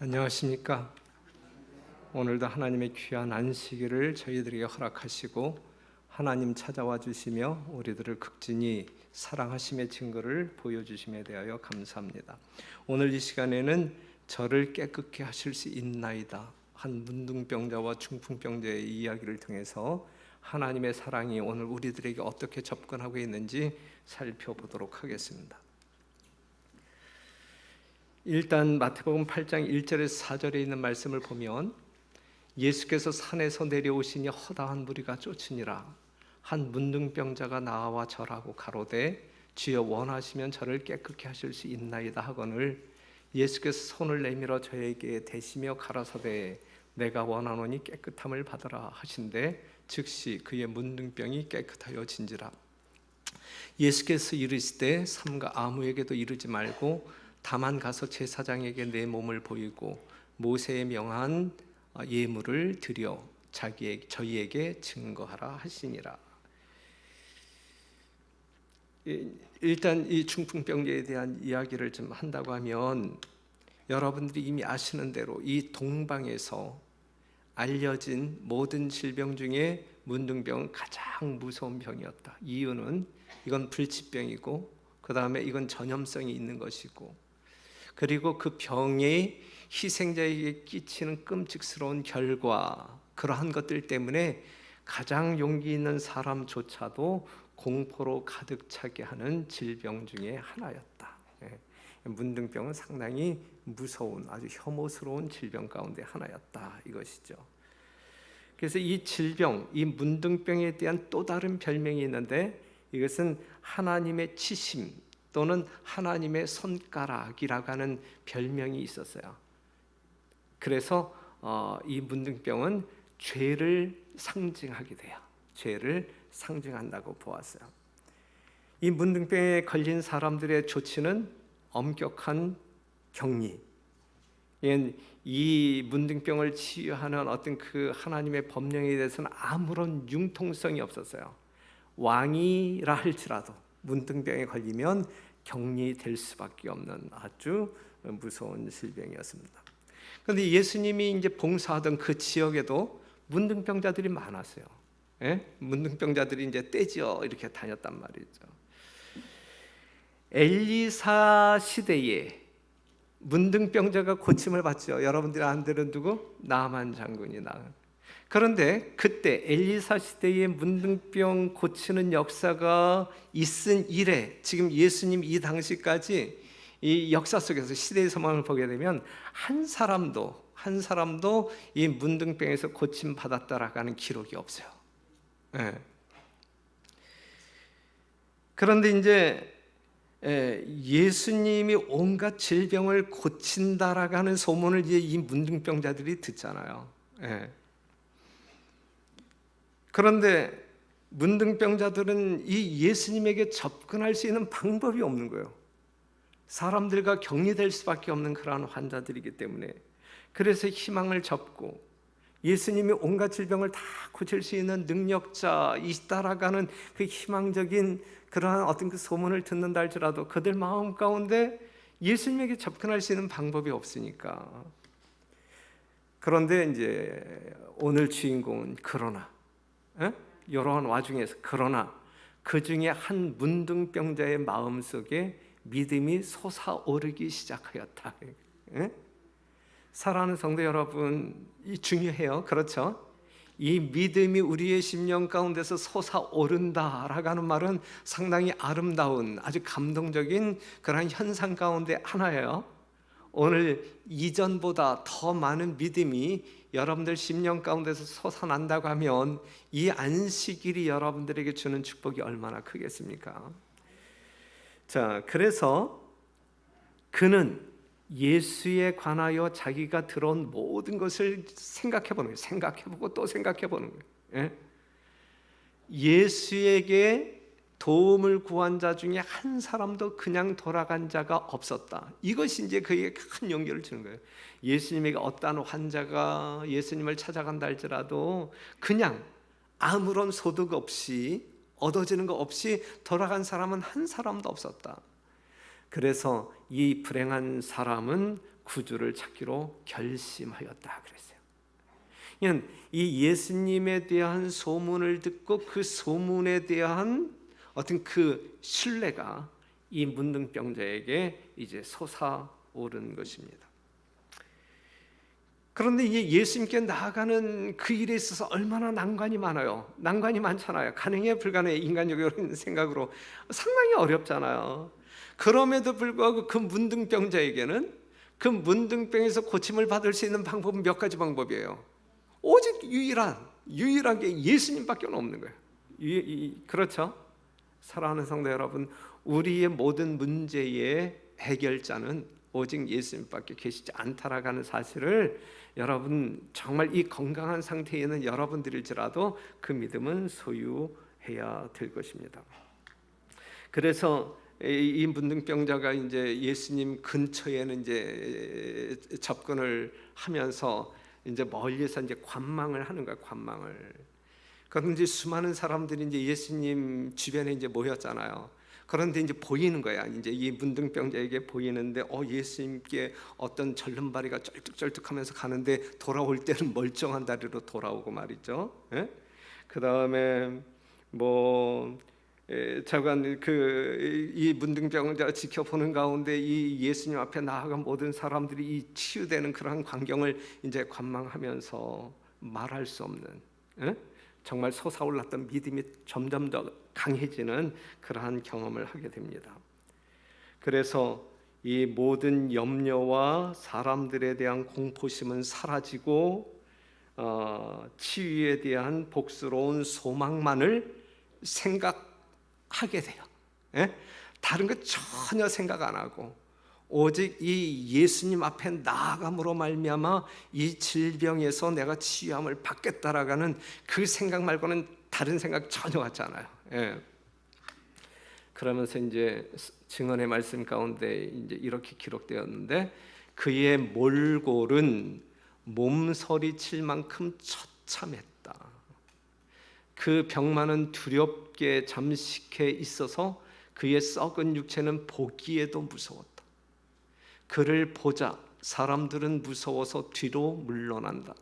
안녕하십니까? 오늘도 하나님의 귀한 안식일을 저희들에게 허락하시고 하나님 찾아와 주시며 우리들을 극진히 사랑하심의 증거를 보여주심에 대하여 감사합니다. 오늘 이 시간에는 저를 깨끗게 하실 수 있나이다, 한 문둥병자와 중풍병자의 이야기를 통해서 하나님의 사랑이 오늘 우리들에게 어떻게 접근하고 있는지 살펴보도록 하겠습니다. 일단 마태복음 8장 1절에서 4절에 있는 말씀을 보면 예수께서 산에서 내려오시니 허다한 무리가 쫓으니라. 한 문둥병자가 나와 절하고 가로되 주여 원하시면 저를 깨끗게 하실 수 있나이다 하거늘 예수께서 손을 내밀어 저에게 대시며 가라사대 내가 원하노니 깨끗함을 받으라 하신대 즉시 그의 문둥병이 깨끗하여 진지라. 예수께서 이르시되 삼가 아무에게도 이르지 말고 다만 가서 제사장에게 내 몸을 보이고 모세의 명한 예물을 드려 저희에게 증거하라 하시니라. 일단 이 중풍병자에 대한 이야기를 좀 한다고 하면 여러분들이 이미 아시는 대로 이 동방에서 알려진 모든 질병 중에 문둥병은 가장 무서운 병이었다. 이유는 이건 불치병이고 그 다음에 이건 전염성이 있는 것이고 그리고 그 병이 희생자에게 끼치는 끔찍스러운 결과, 그러한 것들 때문에 가장 용기 있는 사람조차도 공포로 가득 차게 하는 질병 중에 하나였다. 문둥병은 상당히 무서운 아주 혐오스러운 질병 가운데 하나였다 이것이죠. 그래서 이 질병, 이 문둥병에 대한 또 다른 별명이 있는데 이것은 하나님의 치심 또는 하나님의 손가락이라고 하는 별명이 있었어요. 그래서 이 문둥병은 죄를 상징하게 돼요. 죄를 상징한다고 보았어요. 이 문둥병에 걸린 사람들의 조치는 엄격한 격리. 이 문둥병을 치유하는 어떤 그 하나님의 법령에 대해서는 아무런 융통성이 없었어요. 왕이라 할지라도 문둥병에 걸리면 격리될 수밖에 없는 아주 무서운 질병이었습니다. 그런데 예수님이 이제 봉사하던 그 지역에도 문둥병자들이 많았어요. 문둥병자들이 이제 떼지어 이렇게 다녔단 말이죠. 엘리사 시대에 문둥병자가 고침을 받죠. 여러분들이 안 들은 누구? 나만 장군이 나. 그런데 그때 엘리사 시대에 문둥병 고치는 역사가 있은 이래 지금 예수님 이 당시까지 이 역사 속에서 시대의 소망을 보게 되면 한 사람도 이 문둥병에서 고침 받았다라고 하는 기록이 없어요. 그런데 이제 예수님이 온갖 질병을 고친다라고 하는 소문을 이제 이 문둥병자들이 듣잖아요. 그런데 문둥병자들은 이 예수님에게 접근할 수 있는 방법이 없는 거예요. 사람들과 격리될 수밖에 없는 그러한 환자들이기 때문에 그래서 희망을 접고 예수님이 온갖 질병을 다 고칠 수 있는 능력자이시다라고 하는 그 희망적인 그러한 어떤 그 소문을 듣는다 할지라도 그들 마음 가운데 예수님에게 접근할 수 있는 방법이 없으니까. 그런데 이제 오늘 주인공은 그러나 이러한 와중에서 그러나 그 중에 한 문둥병자의 마음속에 믿음이 솟아오르기 시작하였다. 사랑하는 성도 여러분, 이 중요해요. 그렇죠? 이 믿음이 우리의 심령 가운데서 솟아오른다라고 하는 말은 상당히 아름다운 아주 감동적인 그런 현상 가운데 하나예요. 오늘 이전보다 더 많은 믿음이 여러분들 심령 가운데서 솟아난다고 하면 이 안식일이 여러분들에게 주는 축복이 얼마나 크겠습니까? 자, 그래서 그는 예수에 관하여 자기가 들은 모든 것을 생각해보는 거예요. 생각해보고 또 생각해보는 거예요. 예수에게 도움을 구한 자 중에 한 사람도 그냥 돌아간 자가 없었다. 이것이 이제 그에게 큰 용기를 주는 거예요. 예수님에게 어떠한 환자가 예수님을 찾아간다 할지라도 그냥 아무런 소득 없이 얻어지는 거 없이 돌아간 사람은 한 사람도 없었다. 그래서 이 불행한 사람은 구주를 찾기로 결심하였다 그랬어요. 그러니까 이 예수님에 대한 소문을 듣고 그 소문에 대한 어떤 그 신뢰가 이 문둥병자에게 이제 솟아오른 것입니다. 그런데 이 예수님께 나아가는 그 일에 있어서 얼마나 난관이 많아요. 난관이 많잖아요. 가능해 불가능해 인간적인 생각으로 상당히 어렵잖아요. 그럼에도 불구하고 그 문둥병자에게는 그 문둥병에서 고침을 받을 수 있는 방법은 몇 가지 방법이에요. 오직 유일하게 예수님밖에 없는 거예요. 그렇죠? 사랑하는 성도 여러분, 우리의 모든 문제의 해결자는 오직 예수님밖에 계시지 않다라는 사실을 여러분 정말 이 건강한 상태에 있는 여러분들일지라도 그 믿음은 소유해야 될 것입니다. 그래서 이 문둥병자가 이제 예수님 근처에는 이제 접근을 하면서 이제 멀리서 이제 관망을 하는 거야, 관망을. 그런데 수많은 사람들이 이제 예수님 주변에 이제 모였잖아요. 그런데 이제 보이는 거야. 이제 이 문둥병자에게 보이는데 예수님께 어떤 절름발이가 쩔뚝쩔뚝하면서 가는데 돌아올 때는 멀쩡한 다리로 돌아오고 말이죠. 예? 그 다음에 자관 이 문둥병자가 지켜보는 가운데 이 예수님 앞에 나아간 모든 사람들이 이 치유되는 그러한 광경을 이제 관망하면서 말할 수 없는. 예? 정말 솟아올랐던 믿음이 점점 더 강해지는 그러한 경험을 하게 됩니다. 그래서 이 모든 염려와 사람들에 대한 공포심은 사라지고 치유에 대한 복스러운 소망만을 생각하게 돼요. 예? 다른 거 전혀 생각 안 하고 오직 이 예수님 앞에 나아감으로 말미암아 이 질병에서 내가 치유함을 받겠다라는 그 생각 말고는 다른 생각 전혀 하지 않아요. 예. 그러면서 이제 증언의 말씀 가운데 이제 이렇게 기록되었는데 그의 몰골은 몸서리칠 만큼 처참했다. 그 병만은 두렵게 잠식해 있어서 그의 썩은 육체는 보기에도 무서웠다. 그를 보자 사람들은 무서워서 뒤로 물러난다.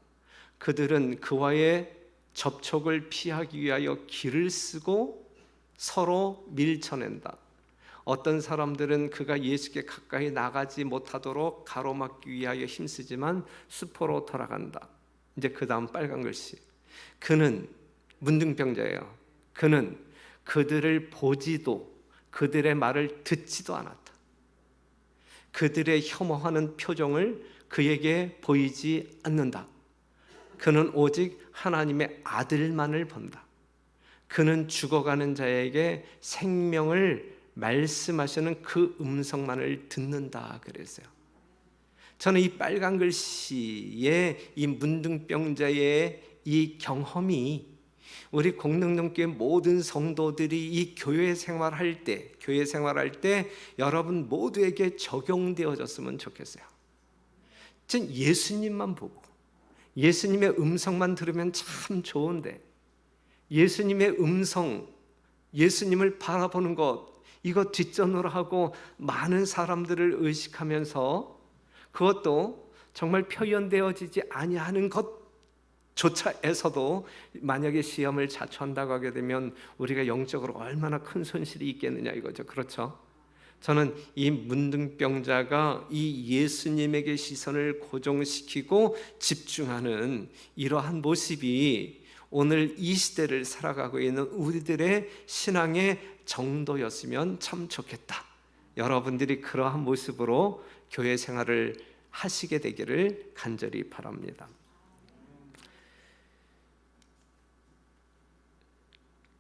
그들은 그와의 접촉을 피하기 위하여 길을 쓰고 서로 밀쳐낸다. 어떤 사람들은 그가 예수께 가까이 나가지 못하도록 가로막기 위하여 힘쓰지만 수포로 돌아간다. 이제 그 다음 빨간 글씨. 그는 문둥병자예요. 그는 그들을 보지도 그들의 말을 듣지도 않았다. 그들의 혐오하는 표정을 그에게 보이지 않는다. 그는 오직 하나님의 아들만을 본다. 그는 죽어가는 자에게 생명을 말씀하시는 그 음성만을 듣는다 그랬어요. 저는 이 빨간 글씨의 이 문둥병자의 이 경험이 우리 공동동교회 모든 성도들이 이 교회 생활할 때 여러분 모두에게 적용되어졌으면 좋겠어요. 전 예수님만 보고 예수님의 음성만 들으면 참 좋은데 예수님의 음성, 예수님을 바라보는 것 이거 뒷전으로 하고 많은 사람들을 의식하면서 그것도 정말 표현되어지지 아니하는 것조차에서도 만약에 시험을 자초한다고 하게 되면 우리가 영적으로 얼마나 큰 손실이 있겠느냐 이거죠. 그렇죠? 저는 이 문둥병자가 이 예수님에게 시선을 고정시키고 집중하는 이러한 모습이 오늘 이 시대를 살아가고 있는 우리들의 신앙의 정도였으면 참 좋겠다. 여러분들이 그러한 모습으로 교회 생활을 하시게 되기를 간절히 바랍니다.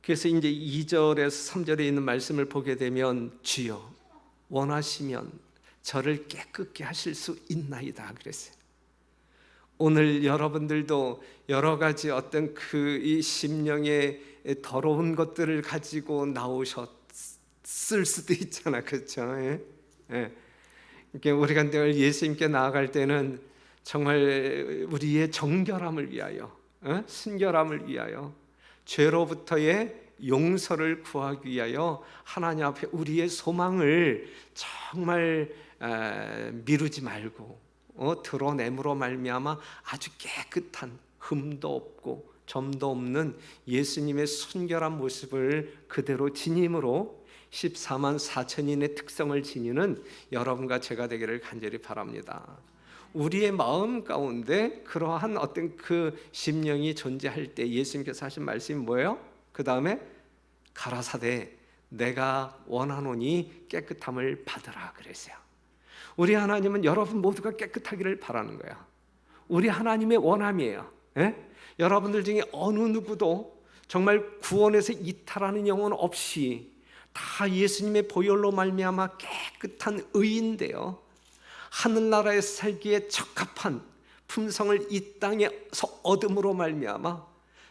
그래서 이제 2절에서 3절에 있는 말씀을 보게 되면 주여 원하시면 저를 깨끗게 하실 수 있나이다 그랬어요. 오늘 여러분들도 여러 가지 어떤 이 심령의 더러운 것들을 가지고 나오셨을 수도 있잖아, 그렇죠? 예? 예. 우리가 늘 예수님께 나아갈 때는 정말 우리의 정결함을 위하여, 순결함을 위하여, 죄로부터의 용서를 구하기 위하여 하나님 앞에 우리의 소망을 정말 미루지 말고 드러냄으로 말미암아 아주 깨끗한, 흠도 없고 점도 없는 예수님의 순결한 모습을 그대로 지님으로 14만 4천인의 특성을 지니는 여러분과 제가 되기를 간절히 바랍니다. 우리의 마음 가운데 그러한 어떤 그 심령이 존재할 때 예수님께서 하신 말씀이 뭐예요? 그 다음에 가라사대 내가 원하노니 깨끗함을 받으라 그랬어요. 우리 하나님은 여러분 모두가 깨끗하기를 바라는 거야. 우리 하나님의 원함이에요. 예? 여러분들 중에 어느 누구도 정말 구원에서 이탈하는 영혼 없이 다 예수님의 보혈로 말미암아 깨끗한 의인데요, 하늘나라에서 살기에 적합한 품성을 이 땅에서 얻음으로 말미암아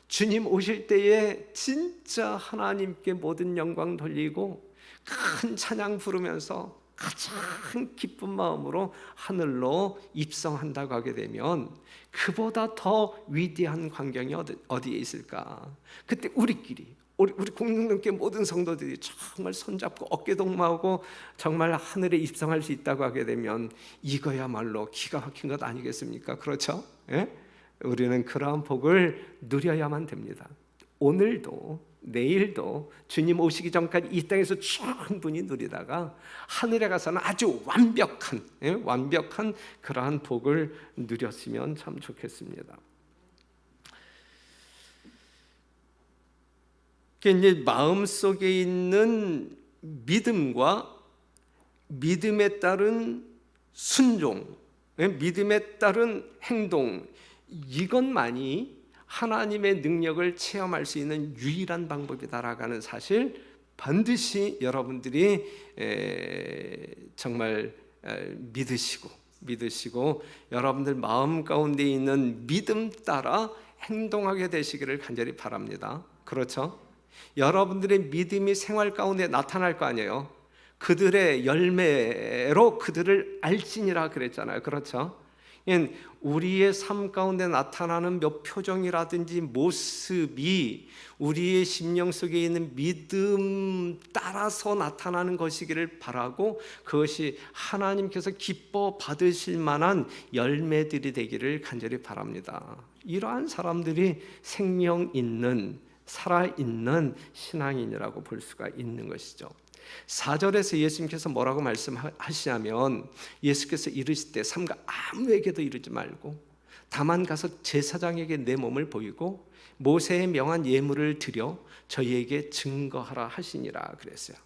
주님 오실 때에 진짜 하나님께 모든 영광 돌리고 큰 찬양 부르면서 가장 기쁜 마음으로 하늘로 입성한다고 하게 되면 그보다 더 위대한 광경이 어디에 있을까? 그때 우리 공동교회 모든 성도들이 정말 손잡고 어깨동무하고 정말 하늘에 입성할 수 있다고 하게 되면 이거야말로 기가 막힌 것 아니겠습니까? 그렇죠? 예? 우리는 그러한 복을 누려야만 됩니다. 오늘도 내일도 주님 오시기 전까지 이 땅에서 충분히 누리다가 하늘에 가서는 아주 완벽한 그러한 복을 누렸으면 참 좋겠습니다. 이제 마음속에 있는 믿음과 믿음에 따른 순종, 믿음에 따른 행동, 이것만이 하나님의 능력을 체험할 수 있는 유일한 방법이다라는 사실 반드시 여러분들이 정말 믿으시고 여러분들 마음 가운데 있는 믿음 따라 행동하게 되시기를 간절히 바랍니다. 그렇죠? 여러분들의 믿음이 생활 가운데 나타날 거 아니에요. 그들의 열매로 그들을 알지니라 그랬잖아요. 그렇죠? 우리의 삶 가운데 나타나는 몇 표정이라든지 모습이 우리의 심령 속에 있는 믿음 따라서 나타나는 것이기를 바라고 그것이 하나님께서 기뻐 받으실 만한 열매들이 되기를 간절히 바랍니다. 이러한 사람들이 생명 있는 살아있는 신앙인이라고 볼 수가 있는 것이죠. 4절에서 예수님께서 뭐라고 말씀하시냐면 예수께서 이르실 때 삼가 아무에게도 이르지 말고 다만 가서 제사장에게 내 몸을 보이고 모세의 명한 예물을 드려 저희에게 증거하라 하시니라 그랬어요.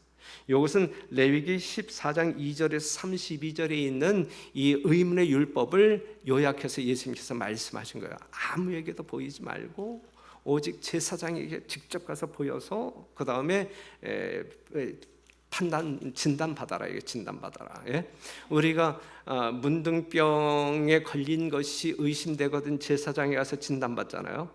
이것은 레위기 14장 2절에서 32절에 있는 이 의문의 율법을 요약해서 예수님께서 말씀하신 거예요. 아무에게도 보이지 말고 오직 제사장에게 직접 가서 보여서 그 다음에 진단 받아라. 예? 우리가 문둥병에 걸린 것이 의심되거든 제사장에 가서 진단 받잖아요.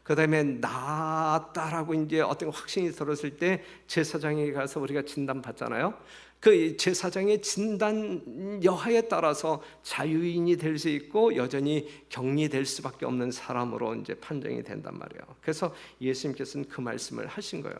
그 다음에 나았다라고 이제 어떤 확신이 들었을 때 제사장에 가서 우리가 진단 받잖아요. 그 제사장의 진단 여하에 따라서 자유인이 될 수 있고 여전히 격리될 수밖에 없는 사람으로 이제 판정이 된단 말이에요. 그래서 예수님께서는 그 말씀을 하신 거예요.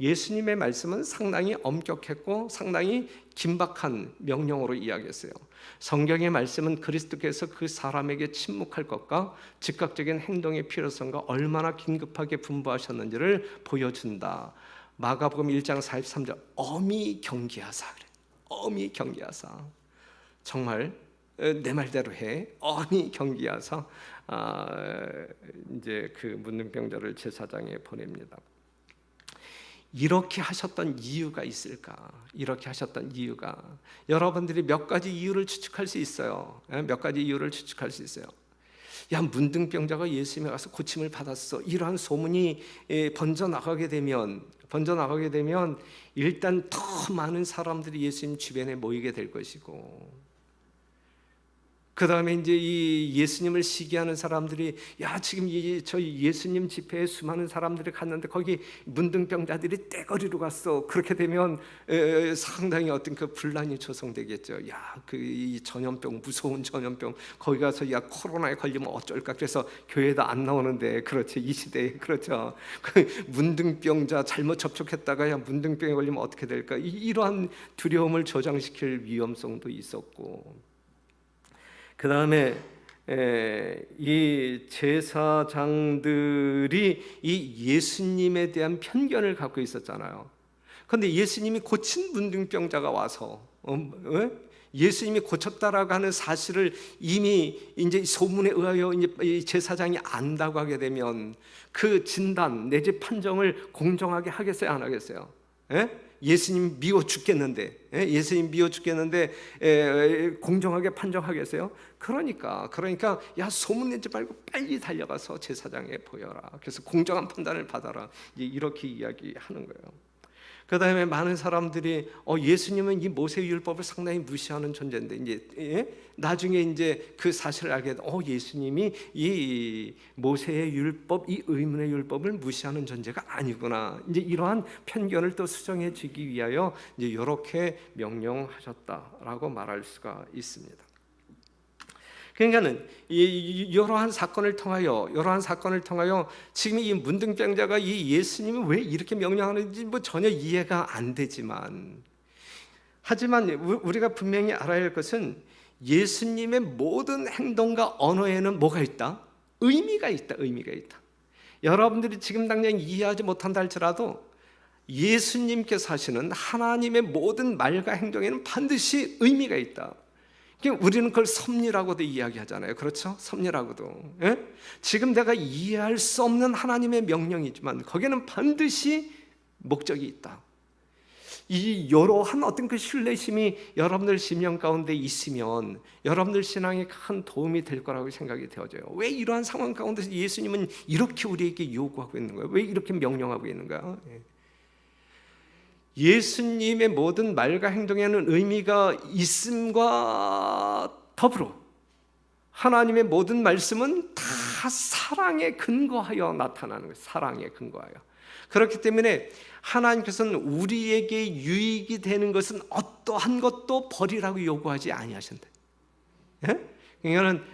예수님의 말씀은 상당히 엄격했고 상당히 긴박한 명령으로 이야기했어요. 성경의 말씀은 그리스도께서 그 사람에게 침묵할 것과 즉각적인 행동의 필요성과 얼마나 긴급하게 분부하셨는지를 보여준다. 마가복음 1장 43절 엄히 경계하사 그래. 엄히 경계하사 정말 내 말대로 해. 엄히 경계하사 이제 그 문둥병자를 제사장에 보냅니다. 이렇게 하셨던 이유가 있을까? 이렇게 하셨던 이유가 여러분들이 몇 가지 이유를 추측할 수 있어요. 몇 가지 이유를 추측할 수 있어요. 야, 문둥병자가 예수님에 가서 고침을 받았어. 이러한 소문이 번져나가게 되면 일단 더 많은 사람들이 예수님 주변에 모이게 될 것이고 그 다음에 이제 이 예수님을 시기하는 사람들이 야 지금 저희 예수님 집회에 수많은 사람들이 갔는데 거기 문둥병자들이 떼거리로 갔어. 그렇게 되면 상당히 어떤 그 분란이 조성되겠죠. 야 그 이 전염병 무서운 전염병 거기 가서 야 코로나에 걸리면 어쩔까. 그래서 교회도 안 나오는데 그렇죠. 이 시대에 그렇죠. 그 문둥병자 잘못 접촉했다가 야 문둥병에 걸리면 어떻게 될까. 이러한 두려움을 조장시킬 위험성도 있었고. 그 다음에 이 제사장들이 이 예수님에 대한 편견을 갖고 있었잖아요. 그런데 예수님이 고친 문둥병자가 와서 예수님이 고쳤다라고 하는 사실을 이미 이제 소문에 의하여 이제 제사장이 안다고 하게 되면 그 진단 내지 판정을 공정하게 하겠어요, 안 하겠어요? 예수님 미워 죽겠는데, 예수님 미워 죽겠는데 공정하게 판정하겠어요? 그러니까 야, 소문 내지 말고 빨리 달려가서 제사장에 보여라. 그래서 공정한 판단을 받아라. 이렇게 이야기하는 거예요. 그 다음에 많은 사람들이 예수님은 이 모세 율법을 상당히 무시하는 존재인데 이제 나중에 이제 그 사실을 알게 돼. 예수님이 이 모세의 율법, 이 의문의 율법을 무시하는 존재가 아니구나. 이제 이러한 편견을 또 수정해 주기 위하여 이제 이렇게 명령하셨다라고 말할 수가 있습니다. 그러니까는 이러한 사건을 통하여 지금 이 문둥병자가 이 예수님이 왜 이렇게 명령하는지 뭐 전혀 이해가 안 되지만, 하지만 우리가 분명히 알아야 할 것은 예수님의 모든 행동과 언어에는 뭐가 있다? 의미가 있다. 여러분들이 지금 당장 이해하지 못한다 할지라도 예수님께서 하시는 하나님의 모든 말과 행동에는 반드시 의미가 있다. 우리는 그걸 섭리라고도 이야기하잖아요. 그렇죠? 섭리라고도. 지금 내가 이해할 수 없는 하나님의 명령이지만 거기에는 반드시 목적이 있다. 이러한 어떤 그 신뢰심이 여러분들 심령 가운데 있으면 여러분들 신앙에 큰 도움이 될 거라고 생각이 되어져요. 왜 이러한 상황 가운데서 예수님은 이렇게 우리에게 요구하고 있는 거예요? 왜 이렇게 명령하고 있는가? 예수님의 모든 말과 행동에는 의미가 있음과 더불어 하나님의 모든 말씀은 다 사랑에 근거하여 나타나는 거예요. 사랑에 근거하여. 그렇기 때문에 하나님께서는 우리에게 유익이 되는 것은 어떠한 것도 버리라고 요구하지 아니하신다. 그러니까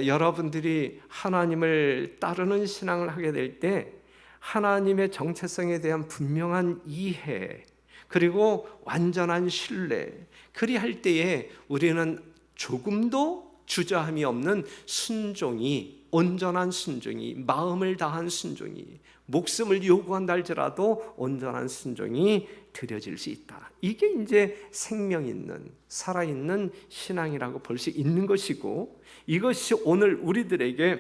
여러분들이 하나님을 따르는 신앙을 하게 될 때 하나님의 정체성에 대한 분명한 이해, 그리고 완전한 신뢰, 그리할 때에 우리는 조금도 주저함이 없는 순종이, 온전한 순종이, 마음을 다한 순종이, 목숨을 요구한다 할지라도 온전한 순종이 드려질 수 있다. 이게 이제 생명 있는, 살아있는 신앙이라고 볼 수 있는 것이고, 이것이 오늘 우리들에게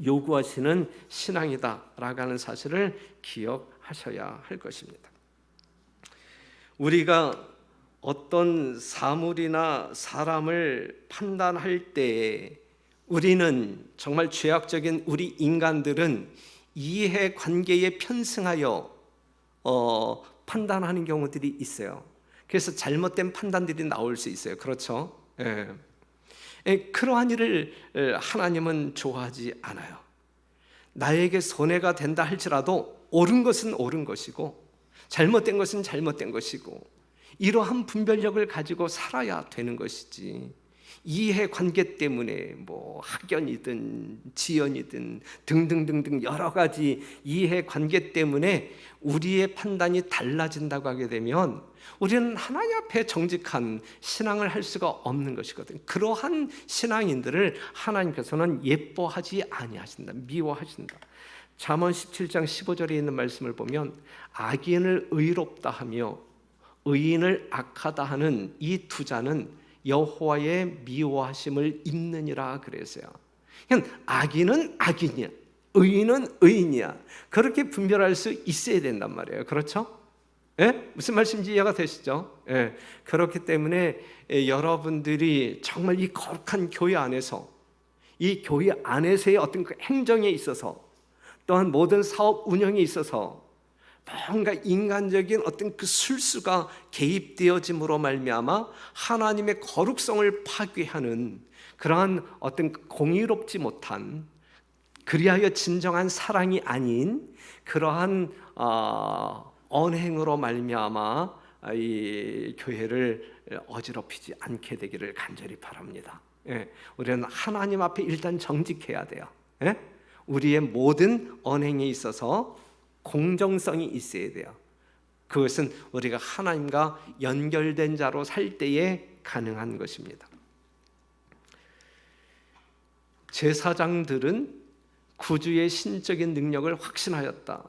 요구하시는 신앙이다라고 하는 사실을 기억하셔야 할 것입니다. 우리가 어떤 사물이나 사람을 판단할 때 우리는 정말 죄악적인 우리 인간들은 이해관계에 편승하여 판단하는 경우들이 있어요. 그래서 잘못된 판단들이 나올 수 있어요. 그렇죠? 그러한 일을 하나님은 좋아하지 않아요. 나에게 손해가 된다 할지라도 옳은 것은 옳은 것이고 잘못된 것은 잘못된 것이고 이러한 분별력을 가지고 살아야 되는 것이지, 이해관계 때문에 뭐 학연이든 지연이든 등등등등 여러 가지 이해관계 때문에 우리의 판단이 달라진다고 하게 되면 우리는 하나님 앞에 정직한 신앙을 할 수가 없는 것이거든요. 그러한 신앙인들을 하나님께서는 예뻐하지 아니하신다, 미워하신다. 잠언 17장 15절에 있는 말씀을 보면 악인을 의롭다 하며 의인을 악하다 하는 이 두 자는 여호와의 미워하심을 입느니라 그랬어요. 그냥 악인은 악인이야, 의인은 의인이야, 그렇게 분별할 수 있어야 된단 말이에요. 그렇죠? 무슨 말씀인지 이해가 되시죠? 그렇기 때문에 여러분들이 정말 이 거룩한 교회 안에서, 이 교회 안에서의 어떤 그 행정에 있어서, 또한 모든 사업 운영에 있어서 뭔가 인간적인 어떤 그 술수가 개입되어짐으로 말미암아 하나님의 거룩성을 파괴하는 그러한 어떤 공의롭지 못한, 그리하여 진정한 사랑이 아닌 그러한 언행으로 말미암아 이 교회를 어지럽히지 않게 되기를 간절히 바랍니다. 우리는 하나님 앞에 일단 정직해야 돼요. 우리의 모든 언행에 있어서 공정성이 있어야 돼요. 그것은 우리가 하나님과 연결된 자로 살 때에 가능한 것입니다. 제사장들은 구주의 신적인 능력을 확신하였다.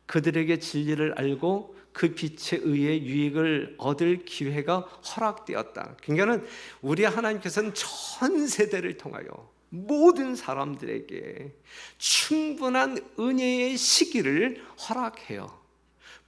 그들에게 진리를 알고 그 빛에 의해 유익을 얻을 기회가 허락되었다. 그러니까는 우리 하나님께서는 전 세대를 통하여 모든 사람들에게 충분한 은혜의 시기를 허락해요.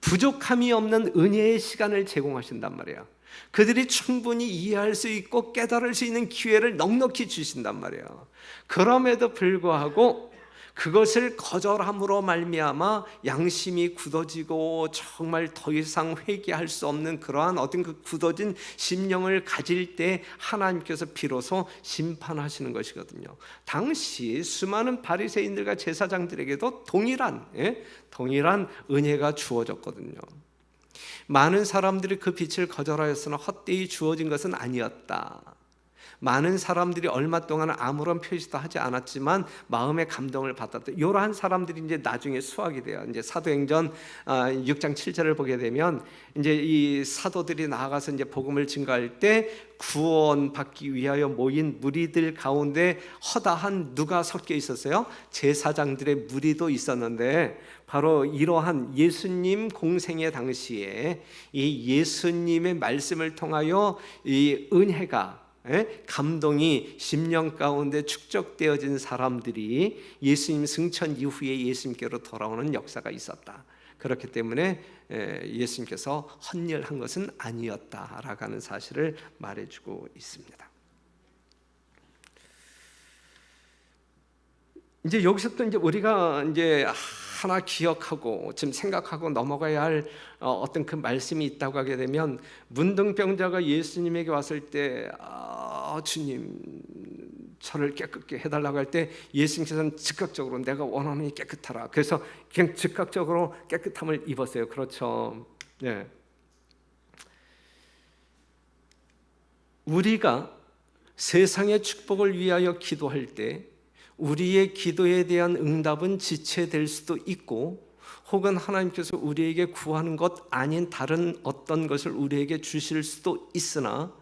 부족함이 없는 은혜의 시간을 제공하신단 말이에요. 그들이 충분히 이해할 수 있고 깨달을 수 있는 기회를 넉넉히 주신단 말이에요. 그럼에도 불구하고 그것을 거절함으로 말미암아 양심이 굳어지고 정말 더 이상 회개할 수 없는 그러한 어떤 그 굳어진 심령을 가질 때 하나님께서 비로소 심판하시는 것이거든요. 당시 수많은 바리새인들과 제사장들에게도 동일한 은혜가 주어졌거든요. 많은 사람들이 그 빛을 거절하였으나 헛되이 주어진 것은 아니었다. 많은 사람들이 얼마 동안 아무런 표시도 하지 않았지만 마음의 감동을 받았다. 이러한 사람들이 이제 나중에 수확이 돼요. 이제 사도행전 6장 7절을 보게 되면 이제 이 사도들이 나아가서 이제 복음을 증거할 때 구원받기 위하여 모인 무리들 가운데 허다한 누가 섞여 있었어요? 제사장들의 무리도 있었는데 바로 이러한 예수님 공생의 당시에 이 예수님의 말씀을 통하여 이 은혜가 감동이 심령 가운데 축적되어진 사람들이 예수님 승천 이후에 예수님께로 돌아오는 역사가 있었다. 그렇기 때문에 예수님께서 헌혈한 것은 아니었다라고 하는 사실을 말해주고 있습니다. 이제 여기서 또 이제 우리가 이제 하나 기억하고 지금 생각하고 넘어가야 할 어떤 그 말씀이 있다고 하게 되면 문둥병자가 예수님에게 왔을 때 주님 저를 깨끗게 해달라고 할 때 예수님께서는 즉각적으로 내가 원하노니 깨끗하라. 그래서 그냥 즉각적으로 깨끗함을 입었어요. 그렇죠. 네. 우리가 세상의 축복을 위하여 기도할 때 우리의 기도에 대한 응답은 지체될 수도 있고 혹은 하나님께서 우리에게 구하는 것 아닌 다른 어떤 것을 우리에게 주실 수도 있으나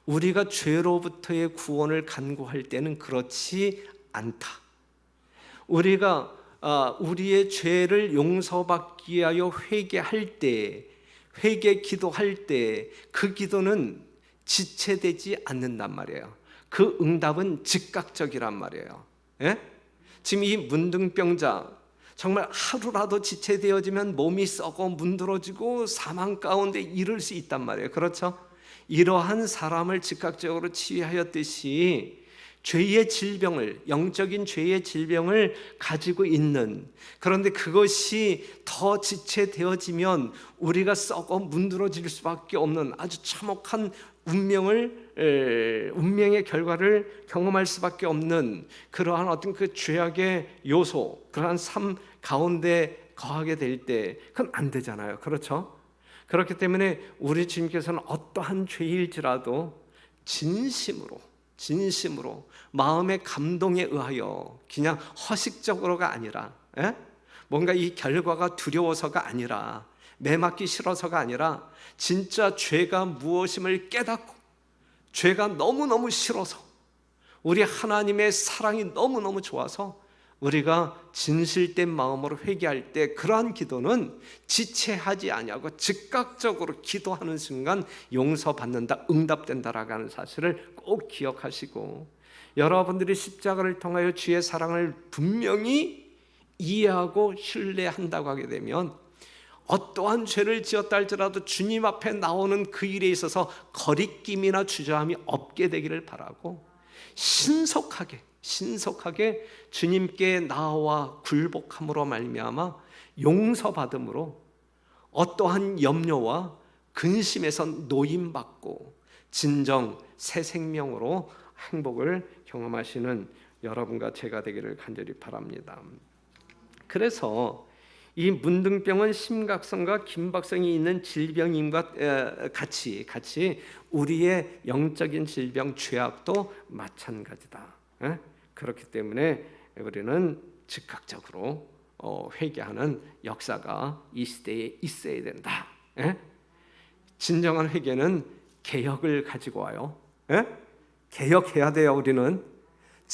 우리가 죄로부터의 구원을 간구할 때는 그렇지 않다. 우리가 우리의 죄를 용서받기 위하여 회개할 때, 회개 기도할 때 그 기도는 지체되지 않는단 말이에요. 그 응답은 즉각적이란 말이에요. 예? 지금 이 문둥병자 정말 하루라도 지체되어지면 몸이 썩어 문드러지고 사망 가운데 이를 수 있단 말이에요. 그렇죠? 이러한 사람을 즉각적으로 치유하였듯이 죄의 질병을, 영적인 죄의 질병을 가지고 있는, 그런데 그것이 더 지체되어지면 우리가 썩어 문드러질 수밖에 없는 아주 참혹한 운명의 결과를 경험할 수밖에 없는 그러한 어떤 그 죄악의 요소, 그러한 삶 가운데 거하게 될 때 그건 안 되잖아요. 그렇죠? 그렇기 때문에 우리 주님께서는 어떠한 죄일지라도 진심으로 마음의 감동에 의하여 그냥 허식적으로가 아니라 뭔가 이 결과가 두려워서가 아니라 매맞기 싫어서가 아니라 진짜 죄가 무엇임을 깨닫고 죄가 너무너무 싫어서 우리 하나님의 사랑이 너무너무 좋아서 우리가 진실된 마음으로 회개할 때 그러한 기도는 지체하지 아니하고 즉각적으로 기도하는 순간 용서받는다, 응답된다라고 하는 사실을 꼭 기억하시고 여러분들이 십자가를 통하여 주의 사랑을 분명히 이해하고 신뢰한다고 하게 되면 어떠한 죄를 지었다 할지라도 주님 앞에 나오는 그 일에 있어서 거리낌이나 주저함이 없게 되기를 바라고 신속하게 주님께 나와 굴복함으로 말미암아 용서받음으로 어떠한 염려와 근심에서 노임받고 진정 새 생명으로 행복을 경험하시는 여러분과 제가 되기를 간절히 바랍니다. 그래서 이 문둥병은 심각성과 긴박성이 있는 질병임과 같이 우리의 영적인 질병, 죄악도 마찬가지다. 그렇기 때문에 우리는 즉각적으로 회개하는 역사가 이 시대에 있어야 된다. 진정한 회개는 개혁을 가지고 와요. 개혁해야 돼요. 우리는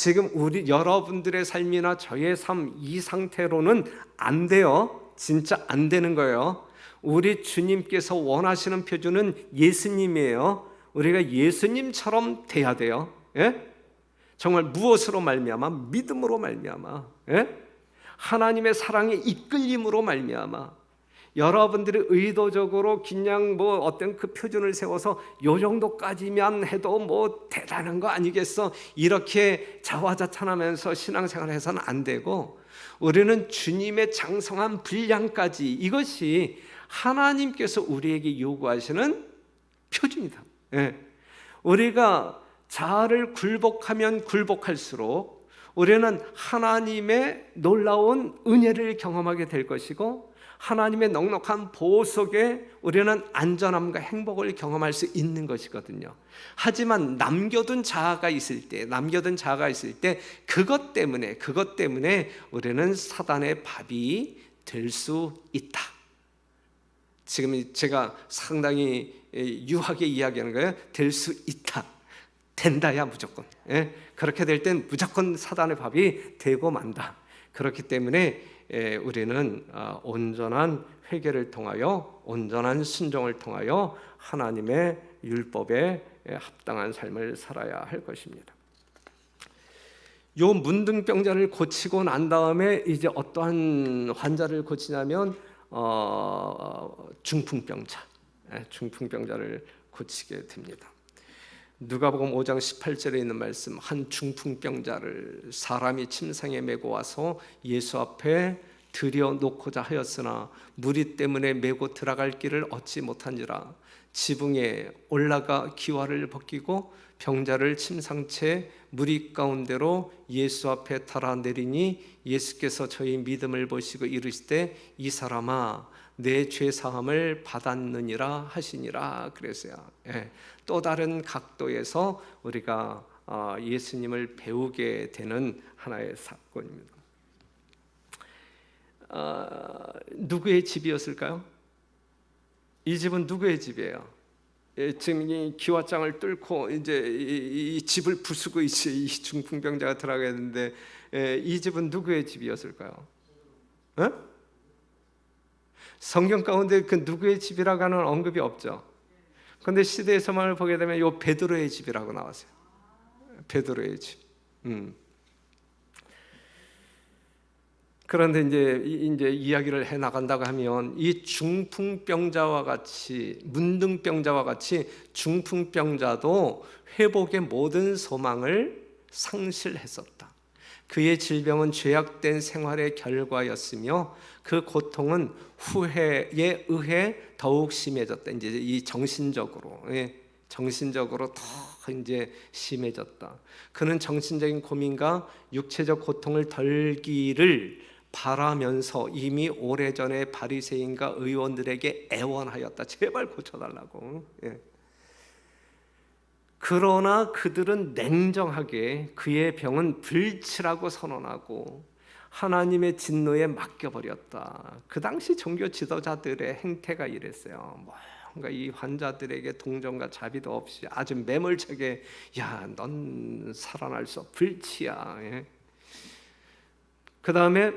지금 우리 여러분들의 삶이나 저의 삶 이 상태로는 안 돼요. 진짜 안 되는 거예요. 우리 주님께서 원하시는 표준은 예수님이에요. 우리가 예수님처럼 돼야 돼요. 예? 정말 무엇으로 말미암아? 믿음으로 말미암아. 예? 하나님의 사랑에 이끌림으로 말미암아. 여러분들이 의도적으로 그냥 뭐 어떤 그 표준을 세워서 요 정도까지만 해도 뭐 대단한 거 아니겠어? 이렇게 자화자찬하면서 신앙생활을 해서는 안 되고, 우리는 주님의 장성한 분량까지, 이것이 하나님께서 우리에게 요구하시는 표준이다. 예. 우리가 자아를 굴복하면 굴복할수록 우리는 하나님의 놀라운 은혜를 경험하게 될 것이고, 하나님의 넉넉한 보호 속에 우리는 안전함과 행복을 경험할 수 있는 것이거든요. 하지만 남겨둔 자아가 있을 때, 그것 때문에 우리는 사단의 밥이 될 수 있다. 지금 제가 상당히 유하게 이야기하는 거예요. 될 수 있다. 된다야 무조건. 예? 그렇게 될 땐 무조건 사단의 밥이 되고 만다. 그렇기 때문에 우리는 온전한 회개를 통하여, 온전한 순종을 통하여 하나님의 율법에 합당한 삶을 살아야 할 것입니다. 요 문둥병자를 고치고 난 다음에 이제 어떠한 환자를 고치냐면 중풍병자를 고치게 됩니다. 누가복음 5장 18절에 있는 말씀, 한 중풍병자를 사람이 침상에 메고 와서 예수 앞에 들여놓고자 하였으나 무리 때문에 메고 들어갈 길을 얻지 못한지라 지붕에 올라가 기와를 벗기고 병자를 침상채 무리 가운데로 예수 앞에 달아내리니 예수께서 저희 믿음을 보시고 이르시되 이 사람아 내 죄사함을 받았느니라 하시니라 그랬어요. 예. 또 다른 각도에서 우리가 예수님을 배우게 되는 하나의 사건입니다. 누구의 집이었을까요? 이 집은 누구의 집이에요? 지금 이 기와장을 뚫고 이제 이 집을 부수고 이제 이 중풍병자가 들어가겠는데, 이 집은 누구의 집이었을까요? 성경 가운데 그 누구의 집이라고 하는 언급이 없죠. 그런데 시대의 서만을 보게 되면 이 베드로의 집이라고 나왔어요. 베드로의 집. 그런데 이제 이야기를 해 나간다고 하면 이 중풍병자와 같이, 문둥병자와 같이 중풍병자도 회복의 모든 소망을 상실했었다. 그의 질병은 죄악된 생활의 결과였으며 그 고통은 후회에 의해 더욱 심해졌다. 이제 이 정신적으로 더 이제 심해졌다. 그는 정신적인 고민과 육체적 고통을 덜기를 바라면서 이미 오래전에 바리새인과 의원들에게 애원하였다. 제발 고쳐달라고. 그러나 그들은 냉정하게 그의 병은 불치라고 선언하고 하나님의 진노에 맡겨버렸다. 그 당시 종교 지도자들의 행태가 이랬어요. 뭔가 이 환자들에게 동정과 자비도 없이 아주 매몰차게, 야, 넌 살아날 수 없어, 불치야. 그 다음에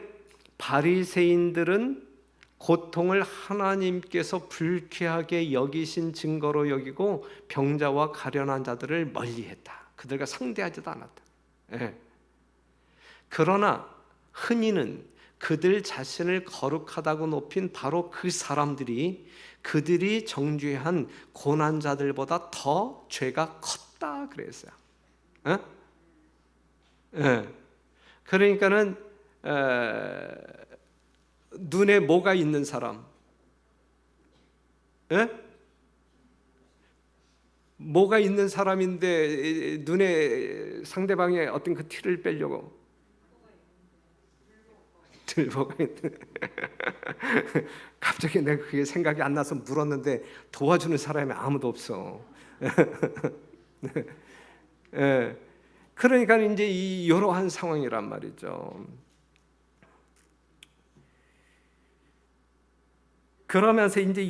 바리새인들은 고통을 하나님께서 불쾌하게 여기신 증거로 여기고 병자와 가련한 자들을 멀리했다. 그들과 상대하지도 않았다. 그러나 흔히는 그들 자신을 거룩하다고 높인 바로 그 사람들이 그들이 정죄한 고난자들보다 더 죄가 컸다 그랬어요. 그러니까는 눈에 뭐가 있는 사람, 뭐가 있는 사람인데 눈에 상대방의 어떤 그 티를 빼려고 들보가 있는. 갑자기 내가 그게 생각이 안 나서 물었는데 도와주는 사람이 아무도 없어. 그러니까 이제 이러한 상황이란 말이죠. 그러면서 이제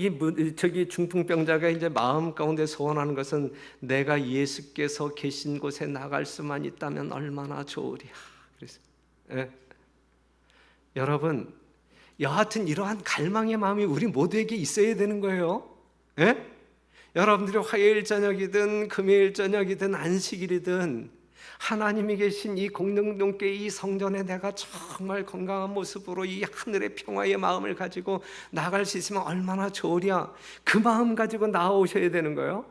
저기 중풍병자가 이제 마음 가운데 소원하는 것은 내가 예수께서 계신 곳에 나갈 수만 있다면 얼마나 좋으랴. 그래서 예. 여러분, 여하튼 이러한 갈망의 마음이 우리 모두에게 있어야 되는 거예요. 예? 여러분들이 화요일 저녁이든 금요일 저녁이든 안식일이든 하나님이 계신 이 공동동께 이 성전에 내가 정말 건강한 모습으로 이 하늘의 평화의 마음을 가지고 나갈 수 있으면 얼마나 좋으랴. 그 마음 가지고 나오셔야 되는 거예요.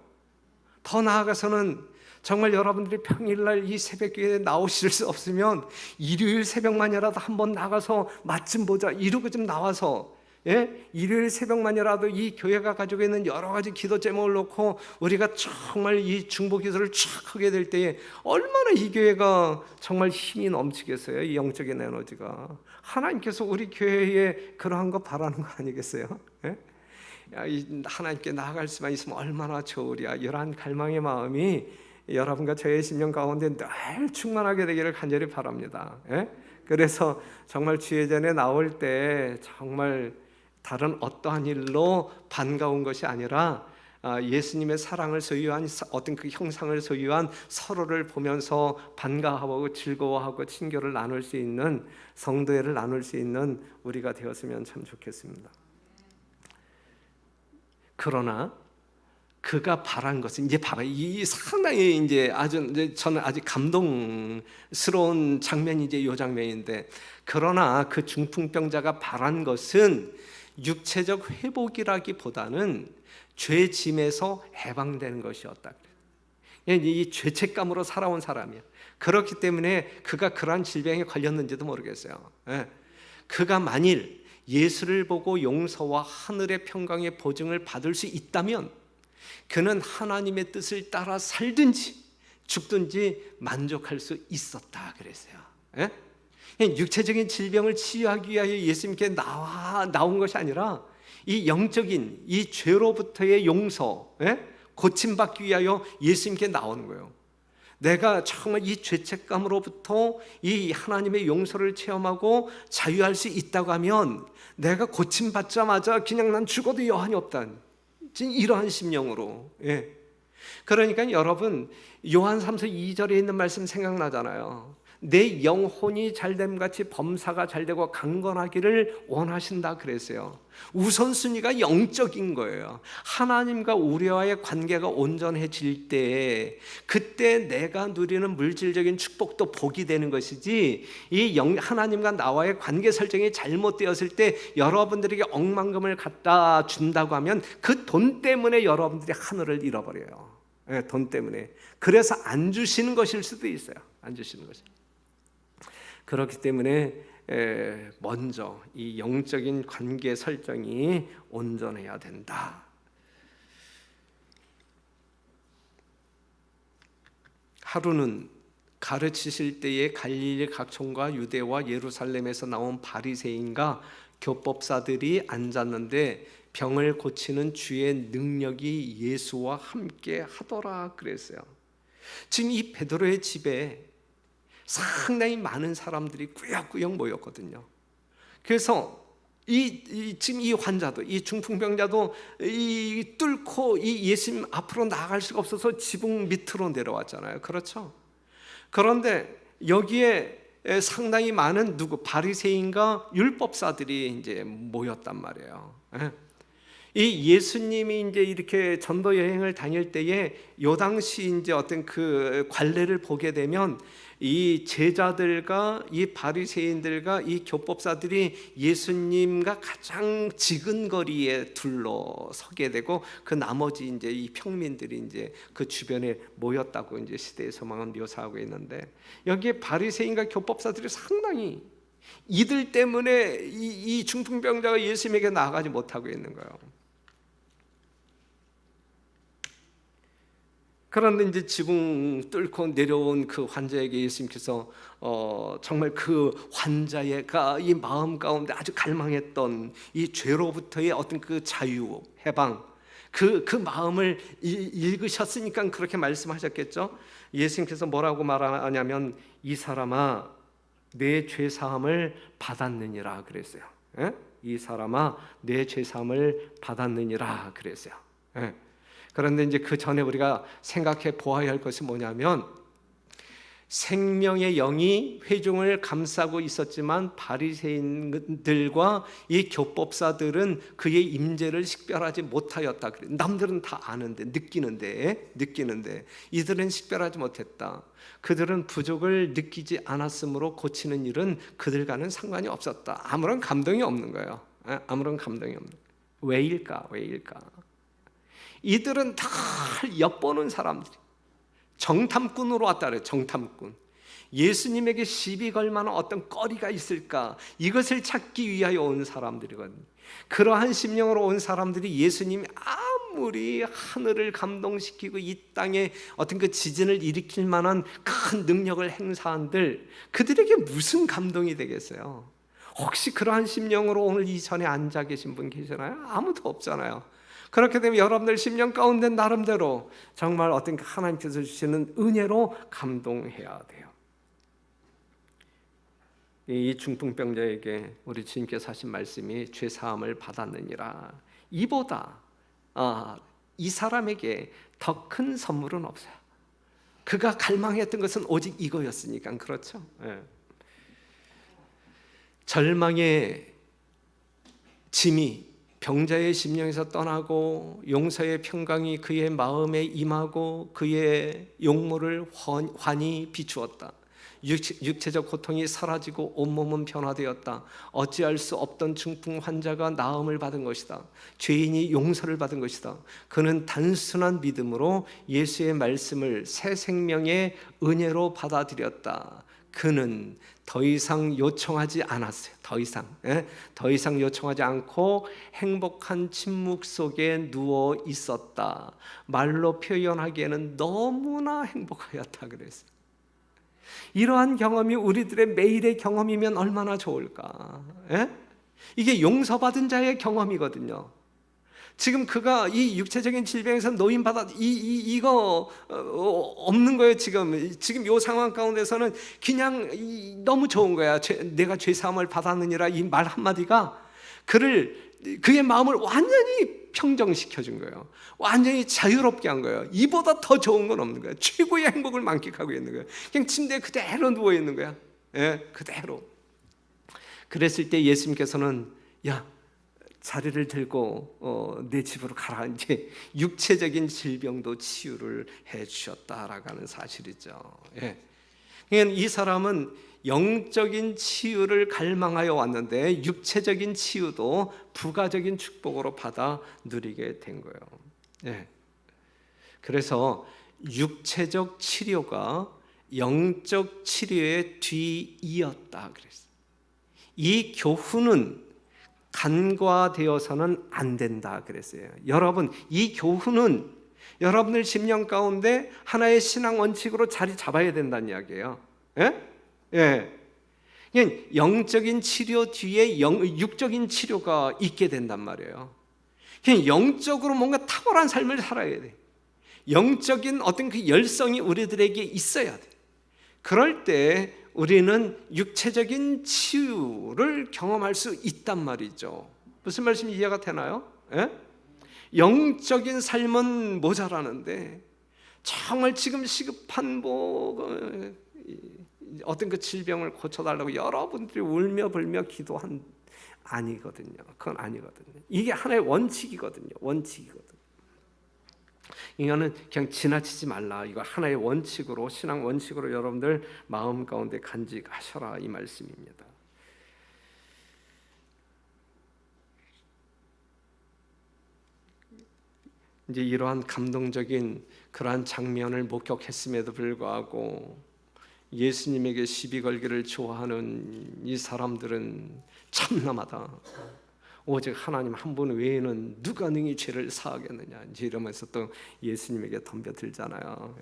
더 나아가서는 정말 여러분들이 평일날 이 새벽기도에 나오실 수 없으면 일요일 새벽만이라도 한번 나가서 맛 좀 보자 이러고 좀 나와서, 예? 일요일 새벽만이라도 이 교회가 가지고 있는 여러 가지 기도 제목을 놓고 우리가 정말 이 중보 기도를 쫙 하게 될 때에 얼마나 이 교회가 정말 힘이 넘치겠어요. 이 영적인 에너지가. 하나님께서 우리 교회에 그러한 거 바라는 거 아니겠어요? 예? 하나님께 나아갈 수만 있으면 얼마나 좋으랴. 이러한 갈망의 마음이 여러분과 저의 심령 가운데 늘 충만하게 되기를 간절히 바랍니다. 예? 그래서 정말 주예전에 나올 때 정말 다른 어떠한 일로 반가운 것이 아니라 예수님의 사랑을 소유한 어떤 그 형상을 소유한 서로를 보면서 반가워하고 즐거워하고 친교를 나눌 수 있는, 성도회를 나눌 수 있는 우리가 되었으면 참 좋겠습니다. 그러나 그가 바란 것은 이제 봐봐, 이 상당히 이제 저는 아주 감동스러운 장면이 이제 이 장면인데, 그러나 그 중풍병자가 바란 것은 육체적 회복이라기보다는 죄짐에서 해방되는 것이었다. 이 죄책감으로 살아온 사람이야. 그렇기 때문에 그가 그러한 질병에 걸렸는지도 모르겠어요. 그가 만일 예수를 보고 용서와 하늘의 평강의 보증을 받을 수 있다면 그는 하나님의 뜻을 따라 살든지 죽든지 만족할 수 있었다 그랬어요. 육체적인 질병을 치유하기 위하여 예수님께 나온 것이 아니라 이 영적인 이 죄로부터의 용서, 고침받기 위하여 예수님께 나오는 거예요. 내가 정말 이 죄책감으로부터 이 하나님의 용서를 체험하고 자유할 수 있다고 하면 내가 고침받자마자 그냥 난 죽어도 여한이 없다는 이러한 심령으로. 그러니까 여러분, 요한삼서 2절에 있는 말씀 생각나잖아요. 내 영혼이 잘됨같이 범사가 잘되고 강건하기를 원하신다 그랬어요. 우선순위가 영적인 거예요. 하나님과 우리와의 관계가 온전해질 때 그때 내가 누리는 물질적인 축복도 복이 되는 것이지, 이 하나님과 나와의 관계 설정이 잘못되었을 때 여러분들에게 억만금을 갖다 준다고 하면 그 돈 때문에 여러분들이 하늘을 잃어버려요. 돈 때문에. 그래서 안 주시는 것일 수도 있어요. 안 주시는 것이. 그렇기 때문에 먼저 이 영적인 관계 설정이 온전해야 된다. 하루는 가르치실 때에 갈릴리 각촌과 유대와 예루살렘에서 나온 바리새인과 교법사들이 앉았는데 병을 고치는 주의 능력이 예수와 함께 하더라 그랬어요. 지금 이 베드로의 집에 상당히 많은 사람들이 꾸역꾸역 모였거든요. 그래서 지금 이 환자도, 이 중풍병자도 뚫고 이 예수님 앞으로 나아갈 수가 없어서 지붕 밑으로 내려왔잖아요. 그렇죠? 그런데 여기에 상당히 많은 바리새인과 율법사들이 이제 모였단 말이에요. 이 예수님이 이제 이렇게 전도 여행을 다닐 때에 요 당시 이제 어떤 그 관례를 보게 되면 이 제자들과 이 바리새인들과 이 교법사들이 예수님과 가장 지근거리에 둘러서게 되고 그 나머지 이제 이 평민들이 이제 그 주변에 모였다고 이제 시대의 소망은 묘사하고 있는데, 여기에 바리새인과 교법사들이 상당히 이들 때문에 이 중풍병자가 예수님에게 나아가지 못하고 있는 거예요. 그런데 이제 지붕 뚫고 내려온 그 환자에게 예수님께서 정말 그 환자의 이 마음 가운데 아주 갈망했던 이 죄로부터의 어떤 그 자유, 해방, 그 마음을 읽으셨으니까 그렇게 말씀하셨겠죠. 예수님께서 뭐라고 말하냐면 이 사람아 내 죄 사함을 받았느니라 그랬어요. 이 사람아 내 죄사함을 받았느니라 그랬어요. 예. 그런데 이제 그 전에 우리가 생각해 보아야 할 것이 뭐냐면, 생명의 영이 회중을 감싸고 있었지만 바리새인들과 이 교법사들은 그의 임재를 식별하지 못하였다. 남들은 다 아는데 느끼는데 이들은 식별하지 못했다. 그들은 부족을 느끼지 않았으므로 고치는 일은 그들과는 상관이 없었다. 아무런 감동이 없는 거예요. 아무런 감동이 없는 거예요. 왜일까? 이들은 다 엿보는 사람들이, 정탐꾼으로 왔다 그래요. 정탐꾼. 예수님에게 시비 걸 만한 어떤 거리가 있을까, 이것을 찾기 위하여 온 사람들이거든요. 그러한 심령으로 온 사람들이 예수님이 아무리 하늘을 감동시키고 이 땅에 어떤 그 지진을 일으킬 만한 큰 능력을 행사한들 그들에게 무슨 감동이 되겠어요? 혹시 그러한 심령으로 오늘 이 전에 앉아 계신 분 계시나요? 아무도 없잖아요. 그렇게 되면 여러분들 심령 가운데 나름대로 정말 어떤 하나님께서 주시는 은혜로 감동해야 돼요. 이 중풍병자에게 우리 주님께서 하신 말씀이 죄 사함을 받았느니라. 이보다 이 사람에게 더 큰 선물은 없어요. 그가 갈망했던 것은 오직 이거였으니까. 그렇죠? 예. 절망의 짐이 병자의 심령에서 떠나고 용서의 평강이 그의 마음에 임하고 그의 용모를 환히 비추었다. 육체적 고통이 사라지고 온몸은 변화되었다. 어찌할 수 없던 중풍 환자가 나음을 받은 것이다. 죄인이 용서를 받은 것이다. 그는 단순한 믿음으로 예수의 말씀을 새 생명의 은혜로 받아들였다. 그는 더 이상 요청하지 않았어요. 더 이상 요청하지 않고 행복한 침묵 속에 누워 있었다. 말로 표현하기에는 너무나 행복하였다 그랬어요. 이러한 경험이 우리들의 매일의 경험이면 얼마나 좋을까? 이게 용서받은 자의 경험이거든요. 지금 그가 이 육체적인 질병에서 노인받아 이거 없는 거예요. 지금 요 상황 가운데서는 그냥 너무 좋은 거야. 내가 죄 사함을 받았느니라 이 말 한마디가 그의 마음을 완전히 평정시켜 준 거예요. 완전히 자유롭게 한 거예요. 이보다 더 좋은 건 없는 거예요. 최고의 행복을 만끽하고 있는 거예요. 그냥 침대에 그대로 누워 있는 거야. 그대로. 그랬을 때 예수님께서는 자리를 들고 내 집으로 가라. 이제 육체적인 질병도 치유를 해주셨다라고 하는 사실이죠. 그러니까 이 사람은 영적인 치유를 갈망하여 왔는데 육체적인 치유도 부가적인 축복으로 받아 누리게 된 거예요. 그래서 육체적 치료가 영적 치료의 뒤이었다 그랬어요. 이 교훈은 간과되어서는 안 된다 그랬어요. 여러분, 이 교훈은 여러분들 심령 가운데 하나의 신앙 원칙으로 자리 잡아야 된다는 이야기예요. 그냥 영적인 치료 뒤에 육적인 치료가 있게 된단 말이에요. 그냥 영적으로 뭔가 탁월한 삶을 살아야 돼. 영적인 어떤 그 열성이 우리들에게 있어야 돼. 그럴 때 우리는 육체적인 치유를 경험할 수 있단 말이죠. 무슨 말씀이 이해가 되나요? 영적인 삶은 모자라는데 정말 지금 시급한 어떤 그 질병을 고쳐달라고 여러분들이 울며 불며 기도한 아니거든요. 그건 아니거든요. 이게 하나의 원칙이거든요. 이거는 그냥 지나치지 말라. 이거 하나의 원칙으로, 신앙 원칙으로 여러분들 마음 가운데 간직하셔라 이 말씀입니다. 이제 이러한 감동적인 그러한 장면을 목격했음에도 불구하고 예수님에게 시비 걸기를 좋아하는 이 사람들은 참남하다. 오직 하나님 한 분 외에는 누가 능히 죄를 사하겠느냐 이제 이러면서 또 예수님에게 덤벼들잖아요.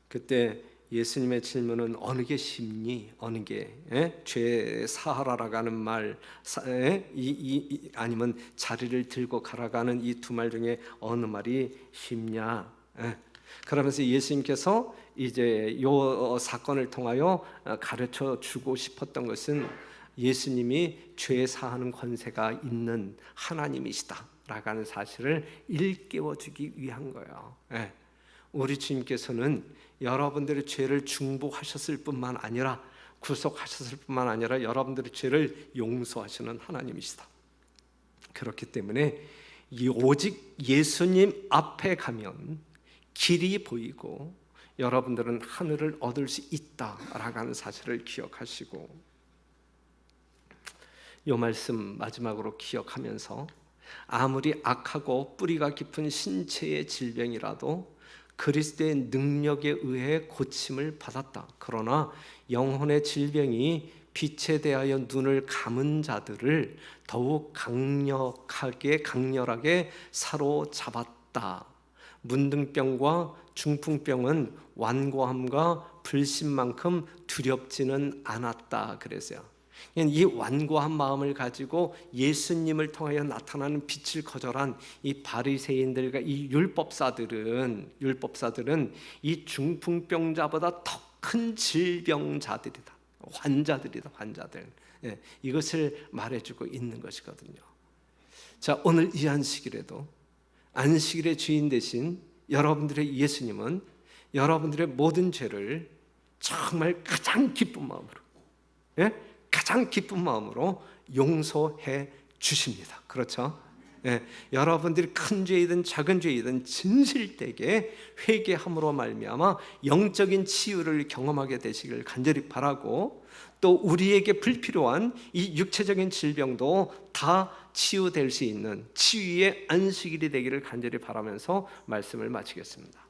그때 예수님의 질문은 어느 게 쉽니? 어느 게 죄 사하라라고 하는 말 아니면 자리를 들고 가라가는 이 두 말 중에 어느 말이 쉽냐? 그러면서 예수님께서 이제 요 사건을 통하여 가르쳐 주고 싶었던 것은 예수님이 죄 사하는 권세가 있는 하나님이시다라고 하는 사실을 일깨워주기 위한 거예요. 예. 우리 주님께서는 여러분들의 죄를 중보하셨을 뿐만 아니라 구속하셨을 뿐만 아니라 여러분들의 죄를 용서하시는 하나님이시다. 그렇기 때문에 오직 예수님 앞에 가면 길이 보이고 여러분들은 하늘을 얻을 수 있다라고 하는 사실을 기억하시고, 이 말씀 마지막으로 기억하면서 아무리 악하고 뿌리가 깊은 신체의 질병이라도 그리스도의 능력에 의해 고침을 받았다. 그러나 영혼의 질병이 빛에 대하여 눈을 감은 자들을 더욱 강렬하게 사로잡았다. 문둥병과 중풍병은 완고함과 불신만큼 두렵지는 않았다 그랬어요. 이 완고한 마음을 가지고 예수님을 통하여 나타나는 빛을 거절한 이 바리새인들과 이 율법사들은 이 중풍병자보다 더 큰 질병자들이다. 환자들. 예, 이것을 말해주고 있는 것이거든요. 자, 오늘 이 안식일에도 안식일의 주인 되신 여러분들의 예수님은 여러분들의 모든 죄를 정말 가장 기쁜 마음으로, 예? 가장 기쁜 마음으로 용서해 주십니다. 그렇죠? 예, 여러분들이 큰 죄이든 작은 죄이든 진실되게 회개함으로 말미암아 영적인 치유를 경험하게 되시길 간절히 바라고, 또 우리에게 불필요한 이 육체적인 질병도 다 치유될 수 있는 치유의 안식일이 되기를 간절히 바라면서 말씀을 마치겠습니다.